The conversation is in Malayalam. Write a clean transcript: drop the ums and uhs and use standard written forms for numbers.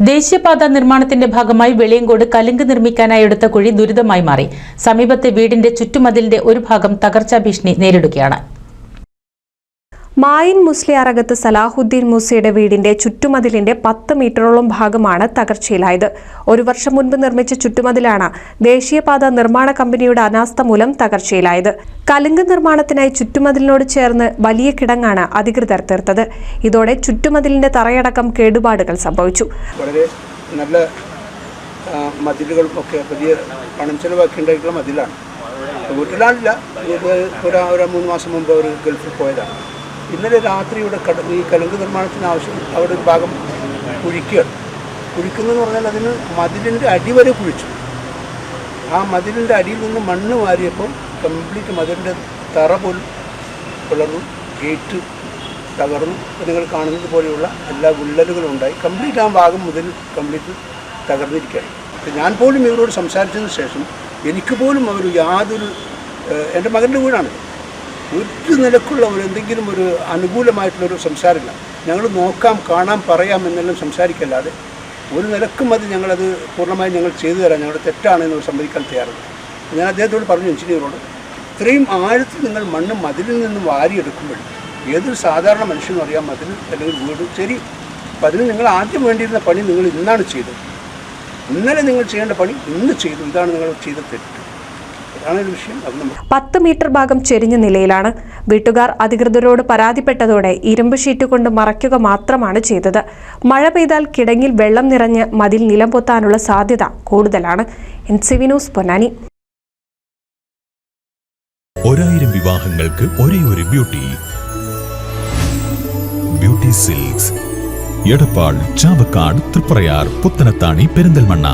ദേശീയപാത നിർമ്മാണത്തിന്റെ ഭാഗമായി വെളിയങ്കോട് കലുങ്ക് നിർമ്മിക്കാനായി എടുത്ത കുഴി ദുരിതമായി മാറി. സമീപത്തെ വീടിന്റെ ചുറ്റുമതിലിന്റെ ഒരു ഭാഗം തകർച്ചാ ഭീഷണി നേരിടുകയാണ്. മായിൻ മുസ്ലിയാറകത്ത് സലാഹുദ്ദീൻ മൂസയുടെ വീടിന്റെ ചുറ്റുമതിലിന്റെ 10 മീറ്ററോളം ഭാഗമാണ് തകർച്ചയിലായത്. ഒരു വർഷം മുൻപ് നിർമ്മിച്ച ചുറ്റുമതിലാണ് ദേശീയപാത നിർമ്മാണ കമ്പനിയുടെ അനാസ്ഥ മൂലം തകർച്ചയിലായത്. കലുങ്ക് നിർമ്മാണത്തിനായി ചുറ്റുമതിലിനോട് ചേർന്ന് വലിയ കിടങ്ങാണ് അധികൃതർ തീർത്തത്. ഇതോടെ ചുറ്റുമതിലിന്റെ തറയടക്കം കേടുപാടുകൾ സംഭവിച്ചു. വളരെ നല്ല മതിലുകളും ഒക്കെ പുതിയ പണം ചെലവാക്കിയിട്ടുള്ള മതിലാണ്. വീട്ടിലാണില്ല, ഒരു 3 മാസം മുമ്പ് അവർ ഗൾഫിൽ പോയതാണ്. ഇന്നലെ രാത്രി ഇവിടെ ഈ കലുങ്ക് നിർമ്മാണത്തിന് ആവശ്യം അവിടെ ഒരു ഭാഗം കുഴിക്കുന്നതെന്ന് പറഞ്ഞാൽ അതിന് മതിലിൻ്റെ അടിവരെ കുഴിച്ചു. ആ മതിലിൻ്റെ അടിയിൽ നിന്ന് മണ്ണ് വാരിയപ്പോൾ കംപ്ലീറ്റ് മതിലിൻ്റെ തറ പോലും പിളർന്നു, ഗേറ്റ് തകർന്നു. നിങ്ങൾ കാണുന്നത് പോലെയുള്ള എല്ലാ വിള്ളലുകളും ഉണ്ടായി. കംപ്ലീറ്റ് ആ ഭാഗം മുതൽ കംപ്ലീറ്റ് തകർന്നിരിക്കുകയാണ്. ഞാൻ പോലും ഇവരോട് സംസാരിച്ചതിന് ശേഷം എനിക്ക് പോലും അവർ യാതൊരു എൻ്റെ മകൻ്റെ വീടാണ്, ഒരു നിലക്കുള്ള എന്തെങ്കിലും ഒരു അനുകൂലമായിട്ടുള്ളൊരു സംസാരമില്ല. ഞങ്ങൾ നോക്കാം, കാണാം, പറയാം എന്നെല്ലാം സംസാരിക്കല്ലാതെ ഒരു നിലക്കും അത് ഞങ്ങളത് പൂർണ്ണമായും ഞങ്ങൾ ചെയ്തു തരാം, ഞങ്ങളുടെ തെറ്റാണെന്ന് സമ്മതിക്കാൻ തയ്യാറുണ്ട്. ഞാൻ അദ്ദേഹത്തോട് പറഞ്ഞു, എഞ്ചിനീയറോട്, ഇത്രയും ആഴത്തിൽ നിങ്ങൾ മണ്ണ് മതിലിൽ നിന്ന് വാരിയെടുക്കുമ്പോൾ ഏതൊരു സാധാരണ മനുഷ്യനും അറിയാം മതിൽ അല്ലെങ്കിൽ വീട് ശരി. അപ്പം അതിന് നിങ്ങൾ ആദ്യം വേണ്ടിയിരുന്ന പണി നിങ്ങൾ ഇന്നാണ് ചെയ്തത്. ഇന്നലെ നിങ്ങൾ ചെയ്യേണ്ട പണി ഇന്ന് ചെയ്തു. ഇതാണ് നിങ്ങൾ ചെയ്ത തെറ്റ്. 10 മീറ്റർ ഭാഗം ചെരിഞ്ഞ നിലയിലാണ്. വീട്ടുകാർ അധികൃതരോട് പരാതിപ്പെട്ടതോടെ ഇരുമ്പ് ഷീറ്റ് കൊണ്ട് മറയ്ക്കുക മാത്രമാണ് ചെയ്തത്. മഴ പെയ്താൽ കിടങ്ങിൽ വെള്ളം നിറഞ്ഞ് മതിൽ നിലംപൊത്താനുള്ള സാധ്യത കൂടുതലാണ്. NCV news, Ponnani. 1000 വിവാഹങ്ങൾക്ക് ഒരേ ഒരു ബ്യൂട്ടി സിൽക്സ്, എടപ്പാൾ, ചാവക്കാട്, തൃപ്രയാർ, പുത്തനത്താണി, പെരിന്തൽമണ്ണ.